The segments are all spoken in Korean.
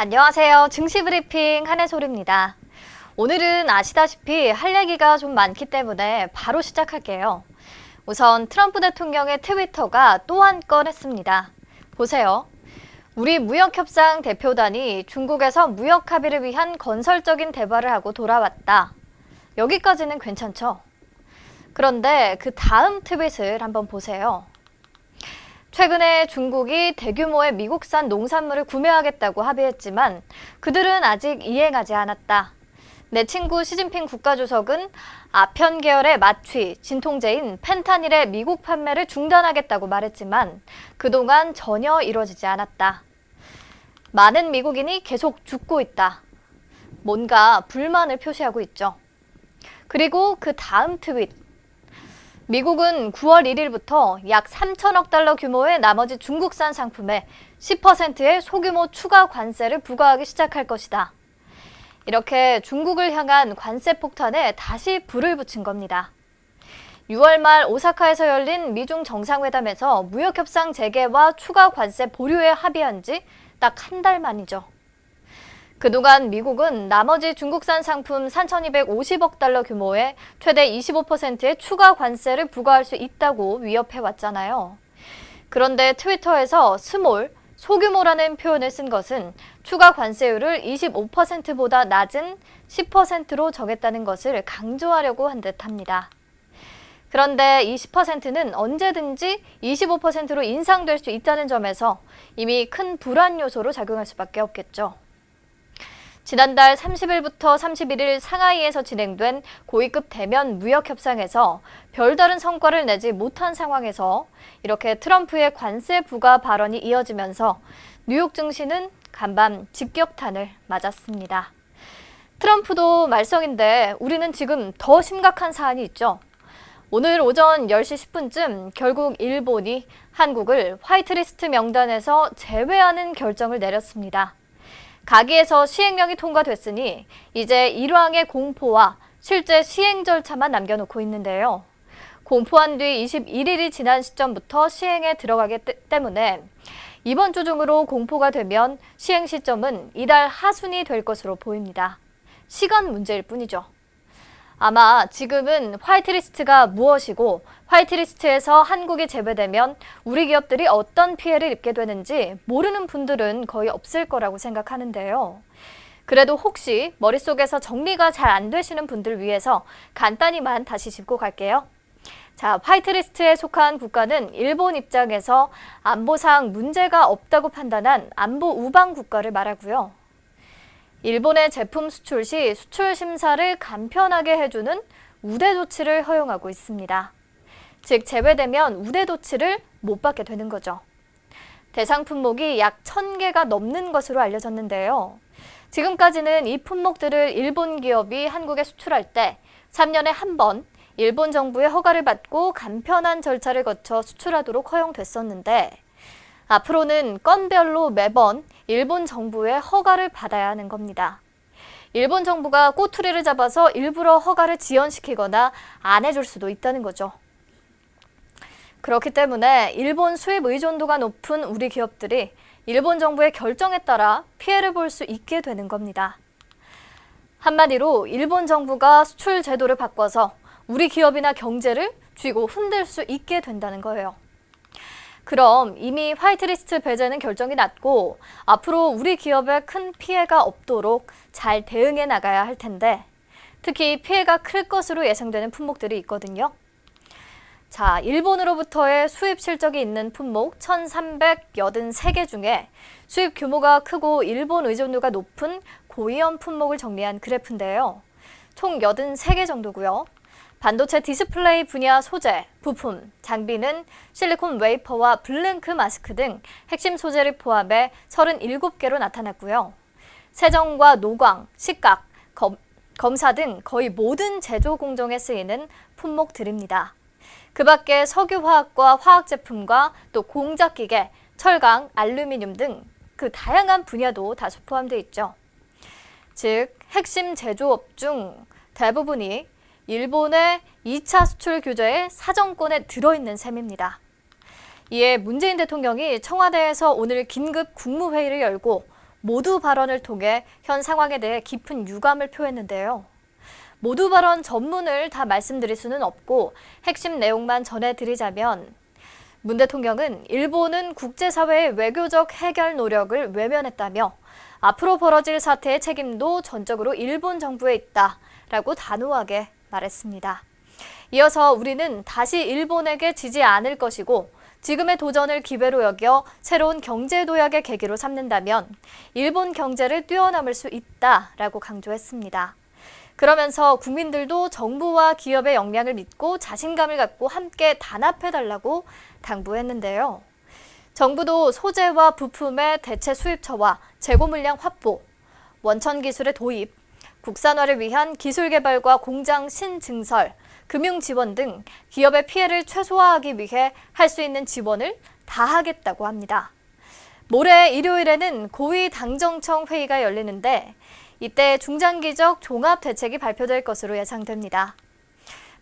안녕하세요. 증시 브리핑 한혜솔입니다. 오늘은 아시다시피 할 얘기가 좀 많기 때문에 바로 시작할게요. 우선 트럼프 대통령의 트위터가 또 한 건 했습니다. 보세요. 우리 무역협상 대표단이 중국에서 무역 합의를 위한 건설적인 대화를 하고 돌아왔다. 여기까지는 괜찮죠? 그런데 그 다음 트윗을 한번 보세요. 최근에 중국이 대규모의 미국산 농산물을 구매하겠다고 합의했지만 그들은 아직 이행하지 않았다. 내 친구 시진핑 국가주석은 아편 계열의 마취, 진통제인 펜타닐의 미국 판매를 중단하겠다고 말했지만 그동안 전혀 이루어지지 않았다. 많은 미국인이 계속 죽고 있다. 뭔가 불만을 표시하고 있죠. 그리고 그 다음 트윗. 미국은 9월 1일부터 약 3천억 달러 규모의 나머지 중국산 상품에 10%의 소규모 추가 관세를 부과하기 시작할 것이다. 이렇게 중국을 향한 관세 폭탄에 다시 불을 붙인 겁니다. 6월 말 오사카에서 열린 미중 정상회담에서 무역협상 재개와 추가 관세 보류에 합의한 지 딱 한 달 만이죠. 그동안 미국은 나머지 중국산 상품 3,250억 달러 규모의 최대 25%의 추가 관세를 부과할 수 있다고 위협해왔잖아요. 그런데 트위터에서 스몰, 소규모라는 표현을 쓴 것은 추가 관세율을 25%보다 낮은 10%로 정했다는 것을 강조하려고 한 듯합니다. 그런데 이 10%는 언제든지 25%로 인상될 수 있다는 점에서 이미 큰 불안 요소로 작용할 수밖에 없겠죠. 지난달 30일부터 31일 상하이에서 진행된 고위급 대면 무역협상에서 별다른 성과를 내지 못한 상황에서 이렇게 트럼프의 관세 부과 발언이 이어지면서 뉴욕 증시는 간밤 직격탄을 맞았습니다. 트럼프도 말썽인데 우리는 지금 더 심각한 사안이 있죠. 오늘 오전 10시 10분쯤 결국 일본이 한국을 화이트리스트 명단에서 제외하는 결정을 내렸습니다. 가기에서 시행령이 통과됐으니 이제 일왕의 공포와 실제 시행 절차만 남겨놓고 있는데요. 공포한 뒤 21일이 지난 시점부터 시행에 들어가기 때문에 이번 주 중으로 공포가 되면 시행 시점은 이달 하순이 될 것으로 보입니다. 시간 문제일 뿐이죠. 아마 지금은 화이트리스트가 무엇이고 화이트리스트에서 한국이 제외되면 우리 기업들이 어떤 피해를 입게 되는지 모르는 분들은 거의 없을 거라고 생각하는데요. 그래도 혹시 머릿속에서 정리가 잘 안 되시는 분들 위해서 간단히만 다시 짚고 갈게요. 자, 화이트리스트에 속한 국가는 일본 입장에서 안보상 문제가 없다고 판단한 안보 우방 국가를 말하고요. 일본의 제품 수출 시 수출 심사를 간편하게 해주는 우대 조치를 허용하고 있습니다. 즉 제외되면 우대 조치를 못 받게 되는 거죠. 대상 품목이 약 1,000개가 넘는 것으로 알려졌는데요. 지금까지는 이 품목들을 일본 기업이 한국에 수출할 때 3년에 한 번 일본 정부의 허가를 받고 간편한 절차를 거쳐 수출하도록 허용됐었는데 앞으로는 건별로 매번 일본 정부의 허가를 받아야 하는 겁니다. 일본 정부가 꼬투리를 잡아서 일부러 허가를 지연시키거나 안 해줄 수도 있다는 거죠. 그렇기 때문에 일본 수입 의존도가 높은 우리 기업들이 일본 정부의 결정에 따라 피해를 볼 수 있게 되는 겁니다. 한마디로 일본 정부가 수출 제도를 바꿔서 우리 기업이나 경제를 쥐고 흔들 수 있게 된다는 거예요. 그럼 이미 화이트리스트 배제는 결정이 났고 앞으로 우리 기업에 큰 피해가 없도록 잘 대응해 나가야 할 텐데 특히 피해가 클 것으로 예상되는 품목들이 있거든요. 자, 일본으로부터의 수입 실적이 있는 품목 1,383개 중에 수입 규모가 크고 일본 의존도가 높은 고위험 품목을 정리한 그래프인데요. 총 83개 정도고요. 반도체 디스플레이 분야 소재, 부품, 장비는 실리콘 웨이퍼와 블랭크 마스크 등 핵심 소재를 포함해 37개로 나타났고요. 세정과 노광, 식각, 검사 등 거의 모든 제조 공정에 쓰이는 품목들입니다. 그 밖에 석유화학과 화학제품과 또 공작기계, 철강, 알루미늄 등 그 다양한 분야도 다수 포함되어 있죠. 즉, 핵심 제조업 중 대부분이 일본의 2차 수출 규제의 사정권에 들어있는 셈입니다. 이에 문재인 대통령이 청와대에서 오늘 긴급 국무회의를 열고 모두 발언을 통해 현 상황에 대해 깊은 유감을 표했는데요. 모두 발언 전문을 다 말씀드릴 수는 없고 핵심 내용만 전해드리자면 문 대통령은 일본은 국제사회의 외교적 해결 노력을 외면했다며 앞으로 벌어질 사태의 책임도 전적으로 일본 정부에 있다라고 단호하게 말했습니다. 이어서 우리는 다시 일본에게 지지 않을 것이고 지금의 도전을 기회로 여겨 새로운 경제 도약의 계기로 삼는다면 일본 경제를 뛰어넘을 수 있다라고 강조했습니다. 그러면서 국민들도 정부와 기업의 역량을 믿고 자신감을 갖고 함께 단합해달라고 당부했는데요. 정부도 소재와 부품의 대체 수입처와 재고 물량 확보, 원천 기술의 도입, 국산화를 위한 기술 개발과 공장 신증설, 금융 지원 등 기업의 피해를 최소화하기 위해 할 수 있는 지원을 다 하겠다고 합니다. 모레 일요일에는 고위 당정청 회의가 열리는데 이때 중장기적 종합 대책이 발표될 것으로 예상됩니다.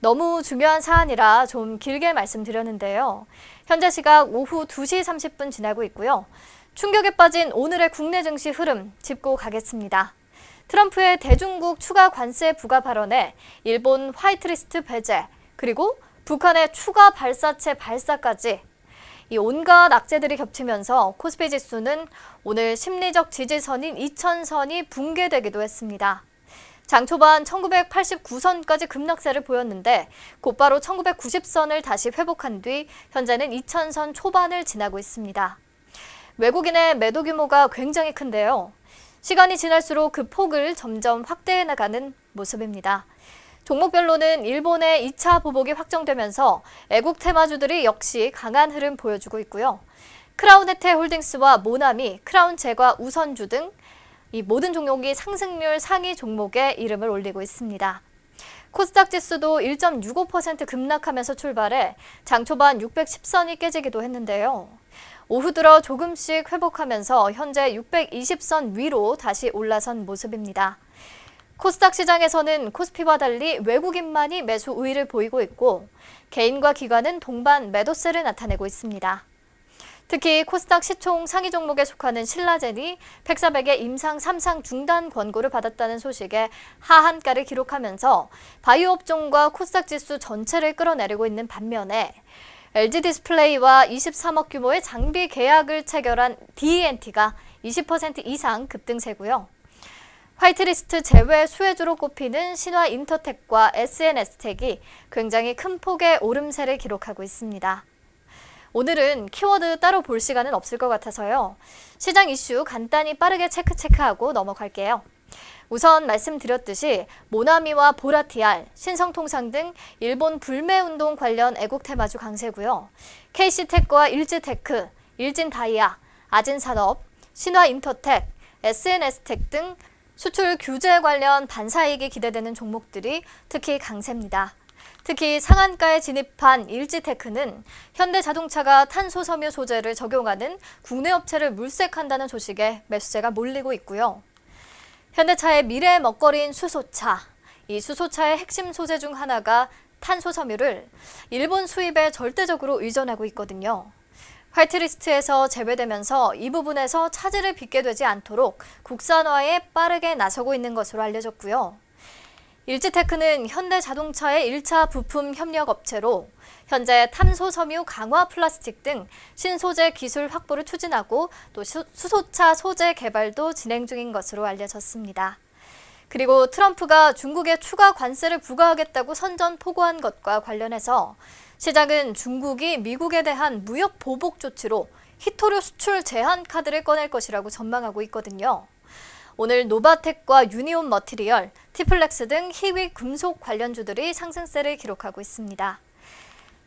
너무 중요한 사안이라 좀 길게 말씀드렸는데요. 현재 시각 오후 2시 30분 지나고 있고요. 충격에 빠진 오늘의 국내 증시 흐름 짚고 가겠습니다. 트럼프의 대중국 추가 관세 부과 발언에 일본 화이트리스트 배제, 그리고 북한의 추가 발사체 발사까지 이 온갖 악재들이 겹치면서 코스피 지수는 오늘 심리적 지지선인 2000선이 붕괴되기도 했습니다. 장 초반 1989선까지 급락세를 보였는데 곧바로 1990선을 다시 회복한 뒤 현재는 2000선 초반을 지나고 있습니다. 외국인의 매도 규모가 굉장히 큰데요. 시간이 지날수록 그 폭을 점점 확대해 나가는 모습입니다. 종목별로는 일본의 2차 보복이 확정되면서 애국 테마주들이 역시 강한 흐름 보여주고 있고요. 크라운에테홀딩스와 모나미, 크라운제과 우선주 등 이 모든 종목이 상승률 상위 종목에 이름을 올리고 있습니다. 코스닥 지수도 1.65% 급락하면서 출발해 장 초반 610선이 깨지기도 했는데요. 오후 들어 조금씩 회복하면서 현재 620선 위로 다시 올라선 모습입니다. 코스닥 시장에서는 코스피와 달리 외국인만이 매수 우위를 보이고 있고 개인과 기관은 동반 매도세를 나타내고 있습니다. 특히 코스닥 시총 상위 종목에 속하는 신라젠이 팩사백의 임상 3상 중단 권고를 받았다는 소식에 하한가를 기록하면서 바이오 업종과 코스닥 지수 전체를 끌어내리고 있는 반면에 LG 디스플레이와 23억 규모의 장비 계약을 체결한 D&T가 20% 이상 급등세고요. 화이트리스트 제외 수혜주로 꼽히는 신화인터텍과 SNS텍이 굉장히 큰 폭의 오름세를 기록하고 있습니다. 오늘은 키워드 따로 볼 시간은 없을 것 같아서요. 시장 이슈 간단히 빠르게 체크하고 넘어갈게요. 우선 말씀드렸듯이 모나미와 보라티알, 신성통상 등 일본 불매운동 관련 애국 테마주 강세고요. KC텍과 일지테크, 일진다이아, 아진산업, 신화인터텍, SNS텍 등 수출 규제 관련 반사이익이 기대되는 종목들이 특히 강세입니다. 특히 상한가에 진입한 일지테크는 현대자동차가 탄소섬유 소재를 적용하는 국내 업체를 물색한다는 소식에 매수세가 몰리고 있고요. 현대차의 미래의 먹거리인 수소차, 이 수소차의 핵심 소재 중 하나가 탄소섬유를 일본 수입에 절대적으로 의존하고 있거든요. 화이트리스트에서 제외되면서 이 부분에서 차질을 빚게 되지 않도록 국산화에 빠르게 나서고 있는 것으로 알려졌고요. 일지테크는 현대자동차의 1차 부품 협력 업체로 현재 탄소섬유 강화 플라스틱 등 신소재 기술 확보를 추진하고 또 수소차 소재 개발도 진행 중인 것으로 알려졌습니다. 그리고 트럼프가 중국에 추가 관세를 부과하겠다고 선전포고한 것과 관련해서 시장은 중국이 미국에 대한 무역 보복 조치로 히토류 수출 제한 카드를 꺼낼 것이라고 전망하고 있거든요. 오늘 노바텍과 유니온 머티리얼, 티플렉스 등 희귀 금속 관련주들이 상승세를 기록하고 있습니다.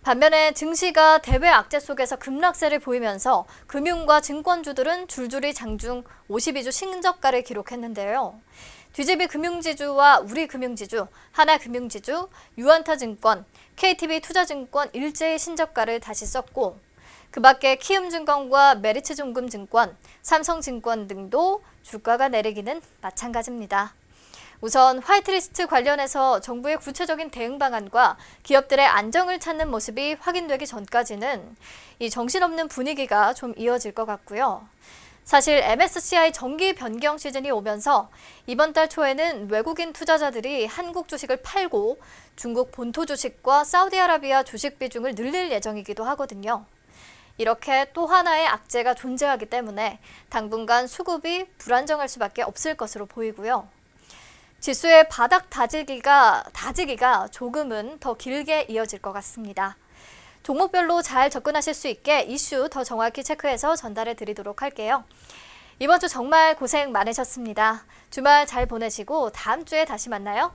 반면에 증시가 대외 악재 속에서 급락세를 보이면서 금융과 증권주들은 줄줄이 장중 52주 신저가를 기록했는데요. 뒤집이 금융지주와 우리금융지주, 하나금융지주, 유안타증권, KTB 투자증권 일제히 신저가를 다시 썼고 그 밖에 키움증권과 메리츠종금증권, 삼성증권 등도 주가가 내리기는 마찬가지입니다. 우선 화이트리스트 관련해서 정부의 구체적인 대응 방안과 기업들의 안정을 찾는 모습이 확인되기 전까지는 이 정신없는 분위기가 좀 이어질 것 같고요. 사실 MSCI 정기 변경 시즌이 오면서 이번 달 초에는 외국인 투자자들이 한국 주식을 팔고 중국 본토 주식과 사우디아라비아 주식 비중을 늘릴 예정이기도 하거든요. 이렇게 또 하나의 악재가 존재하기 때문에 당분간 수급이 불안정할 수밖에 없을 것으로 보이고요. 지수의 바닥 다지기가 조금은 더 길게 이어질 것 같습니다. 종목별로 잘 접근하실 수 있게 이슈 더 정확히 체크해서 전달해 드리도록 할게요. 이번 주 정말 고생 많으셨습니다. 주말 잘 보내시고 다음 주에 다시 만나요.